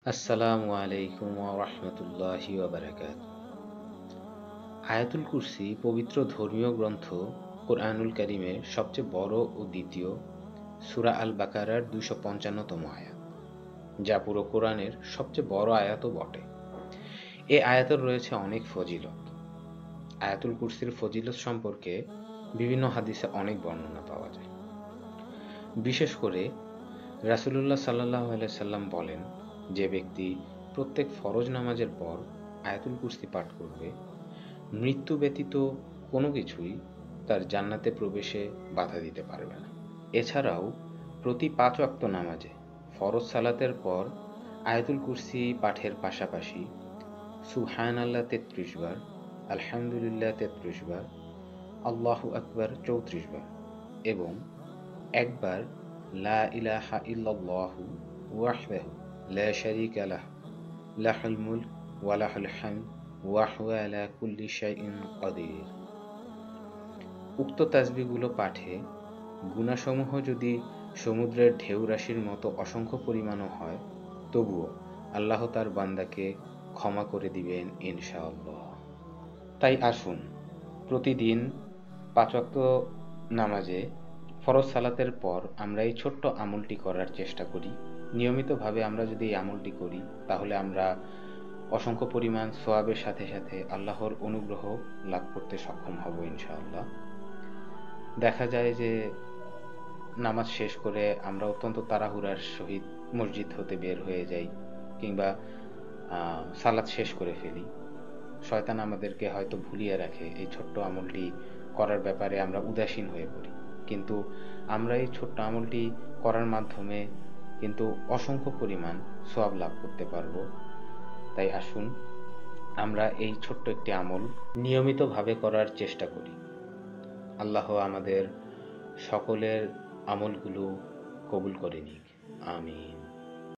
আসসালামু আলাইকুম ওয়া রাহমাতুল্লাহি ওয়া বারাকাতুহু। আয়াতুল কুরসি পবিত্র ধর্মীয় গ্রন্থ কোরআনুল কারীমের সবচেয়ে বড় ও দ্বিতীয় সূরা আল বাকারার ২৫৫তম আয়াত, যা পুরো কোরআনের সবচেয়ে বড় আয়াতও বটে। এ আয়াতের রয়েছে অনেক ফজিলত। আয়াতুল কুরসির ফজিলত সম্পর্কে বিভিন্ন হাদিসে অনেক বর্ণনা পাওয়া যায়। বিশেষ করে রাসূলুল্লাহ সাল্লাল্লাহু আলাইহি সাল্লাম বলেন, যে ব্যক্তি প্রত্যেক ফরজ নামাজের পর আয়াতুল কুরসি পাঠ করবে, মৃত্যু ব্যতীত কোনো কিছুই তার জান্নাতে প্রবেশে বাধা দিতে পারবে না। এছাড়াও প্রতি ৫ ওয়াক্ত নামাজে ফরজ সালাতের পর আয়াতুল কুরসি পাঠের পাশাপাশি সুবহানাল্লাহ ৩৩ বার, আলহামদুলিল্লাহ ৩৩ বার, আল্লাহু আকবার ৩৪ বার এবং একবার লা ইলাহা ইল্লাল্লাহু ওয়াহদাহু লা শারীকা লাহু লাহুল মুলক ওয়া লাহুল হামদ ওয়া হুয়া আলা কুল্লি শাইইন কাদির। উক্ত তাসবিহগুলো পাঠে গুনাহসমূহ যদি সমুদ্রের ঢেউ রাশির মতো অসংখ্য পরিমাণও হয়, তবুও আল্লাহ তার বান্দাকে ক্ষমা করে দিবেন ইনশাআল্লাহ। তাই আসুন প্রতিদিন ৫ ওয়াক্ত নামাজে ফরজ সালাতের পর আমরা এই ছোট্ট আমলটি করার চেষ্টা করি। নিয়মিতভাবে আমরা যদি এই আমলটি করি, তাহলে আমরা অসংখ্য পরিমাণ সওয়াবের সাথে সাথে আল্লাহর অনুগ্রহ লাভ করতে সক্ষম হব ইনশাআল্লাহ। দেখা যায় যে নামাজ শেষ করে আমরা অত্যন্ত তাড়াহুড়ার সহিত মসজিদ হতে বের হয়ে যাই, কিংবা সালাত শেষ করে ফেলি। শয়তান আমাদেরকে হয়তো ভুলিয়ে রাখে, এই ছোট্ট আমলটি করার ব্যাপারে আমরা উদাসীন হয়ে পড়ি। কিন্তু আমরা এই ছোট্ট আমলটি করার মাধ্যমে কিন্তু অসংখ্য পরিমাণ সওয়াব লাভ করতে পারবো। তাই আসুন আমরা এই ছোট্ট একটি আমল নিয়মিতভাবে করার চেষ্টা করি। আল্লাহ আমাদের সকলের আমলগুলো কবুল করে নিক। আমিন।